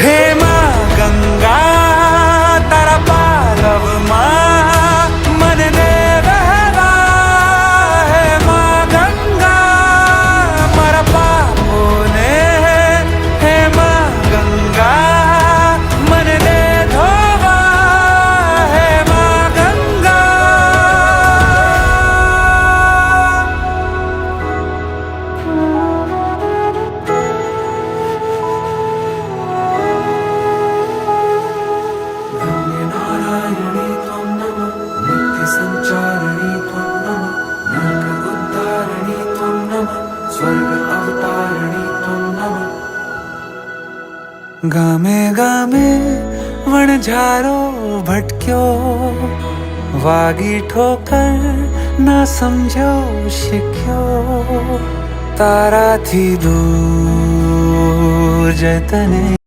हे माँ गंगा तारा पालव माँ मन ने बहला हे माँ गंगा मारा पापो ने हे माँ गंगा मन ने धोवा हे माँ गंगा नारायणी त्वं नमः नित्यसञ्चारिणी त्वं नमः नरकोद्धारिणी त्वं नमः स्वर्ग अवतारिणी त्वं नमः गामे गामे वणझारो भटक्यो वागी ठोकर ना समझो शिक्यो ताराथी दूर जतने